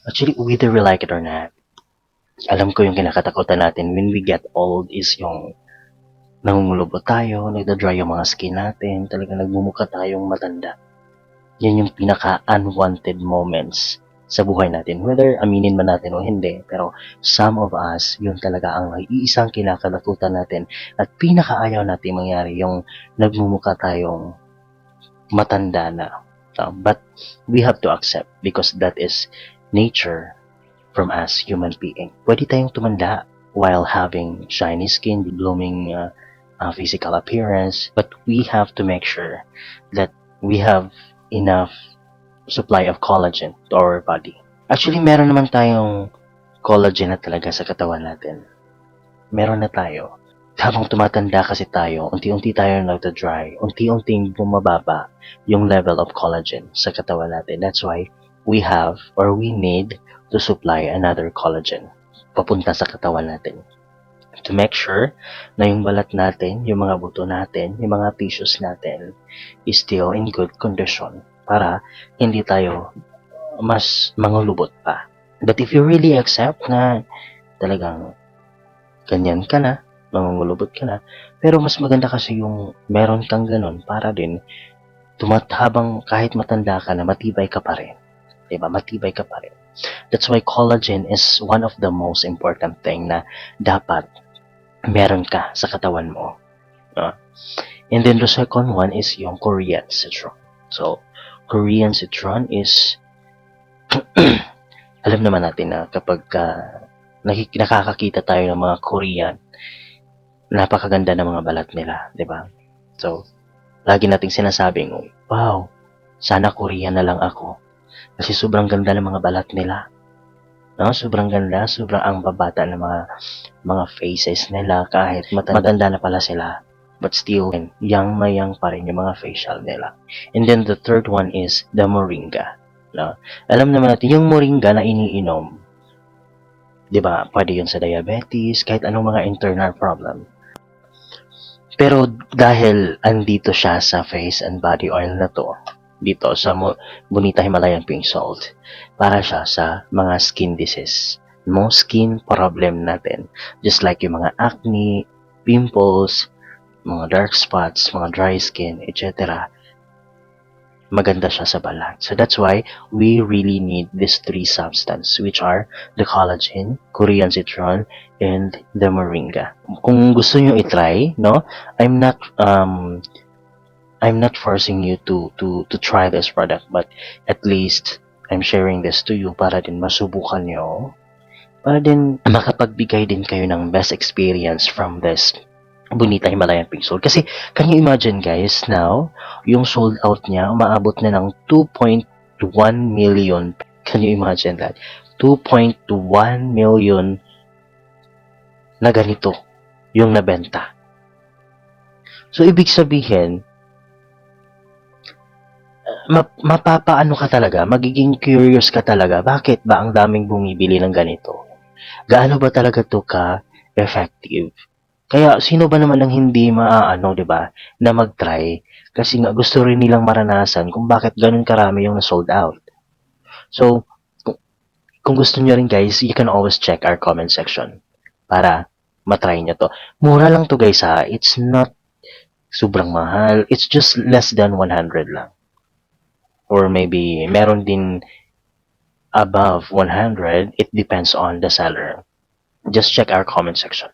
Actually, whether we like it or not, alam ko yung kinakatakutan natin when we get old is yung nangungulubot tayo, nagda-dry yung mga skin natin, talagang nagmumukha tayong matanda. Yan yung pinaka-unwanted moments sa buhay natin. Whether aminin man natin o hindi, pero some of us, yun talaga ang iisang kinakatakutan natin at pinakaayaw natin mangyari yung nagmumukha tayong matanda na. But we have to accept because that is nature from us human being. Pwede tayong tumanda while having shiny skin, blooming physical appearance, but we have to make sure that we have enough supply of collagen to our body. Actually, meron naman tayong collagen na talaga sa katawan natin. Meron na tayo. Habang tumatanda kasi tayo, unti-unti tayo nagda-dry, unti-unting bumababa yung level of collagen sa katawan natin. That's why we have or we need to supply another collagen papunta sa katawan natin. To make sure na yung balat natin, yung mga buto natin, yung mga tissues natin is still in good condition para hindi tayo mas mangulubot pa. But if you really accept na talagang ganyan ka na, mangungulubot ka na, pero mas maganda kasi yung meron kang ganun para din habang kahit matanda ka na, matibay ka pa rin. Diba? Matibay ka pa rin. That's why collagen is one of the most important thing na dapat meron ka sa katawan mo. And then the second one is yung Korean citron. So, Korean citron is alam naman natin na kapag nakakakita tayo ng mga Korean, napakaganda ng mga balat nila, di ba? So, lagi nating sinasabing, wow, sana Korean na lang ako. Kasi sobrang ganda ng mga balat nila. No? Sobrang ganda, sobrang ang babata ng mga faces nila kahit matanda na pala sila. But still, young na young pa rin yung mga facial nila. And then the third one is the moringa. No? Alam naman natin, yung moringa na iniinom, di ba, pwede yun sa diabetes, kahit anong mga internal problem. Pero dahil andito siya sa face and body oil na to, dito sa Bonita Himalayan Pink Salt, para siya sa mga skin disease. Most skin problem natin. Just like yung mga acne, pimples, mga dark spots, mga dry skin, etc. Maganda siya sa balat. So that's why we really need these three substances, which are the collagen, Korean citron, and the moringa. Kung gusto nyo i-try, no, I'm not forcing you to try this product, but at least I'm sharing this to you para din masubukan nyo, para din makapagbigay din kayo ng best experience from this Bonita Himalayan Pink Salt. Kasi, can you imagine guys, now, yung sold out niya, umaabot na ng 2.1 million. Can you imagine that? 2.1 million na ganito yung nabenta. So, ibig sabihin, mapapaano ka talaga, magiging curious ka talaga, bakit ba ang daming bumibili ng ganito? Gaano ba talaga to ka-effective? Kaya sino ba naman ang hindi maaano, 'di ba, na mag-try kasi nga gusto rin nilang maranasan kung bakit ganun karami yung na-sold out. So, kung gusto niyo rin guys, you can always check our comment section para matry niyo to. Mura lang to guys ha. It's not sobrang mahal. It's just less than 100 lang. Or maybe meron din above 100. It depends on the seller. Just check our comment section.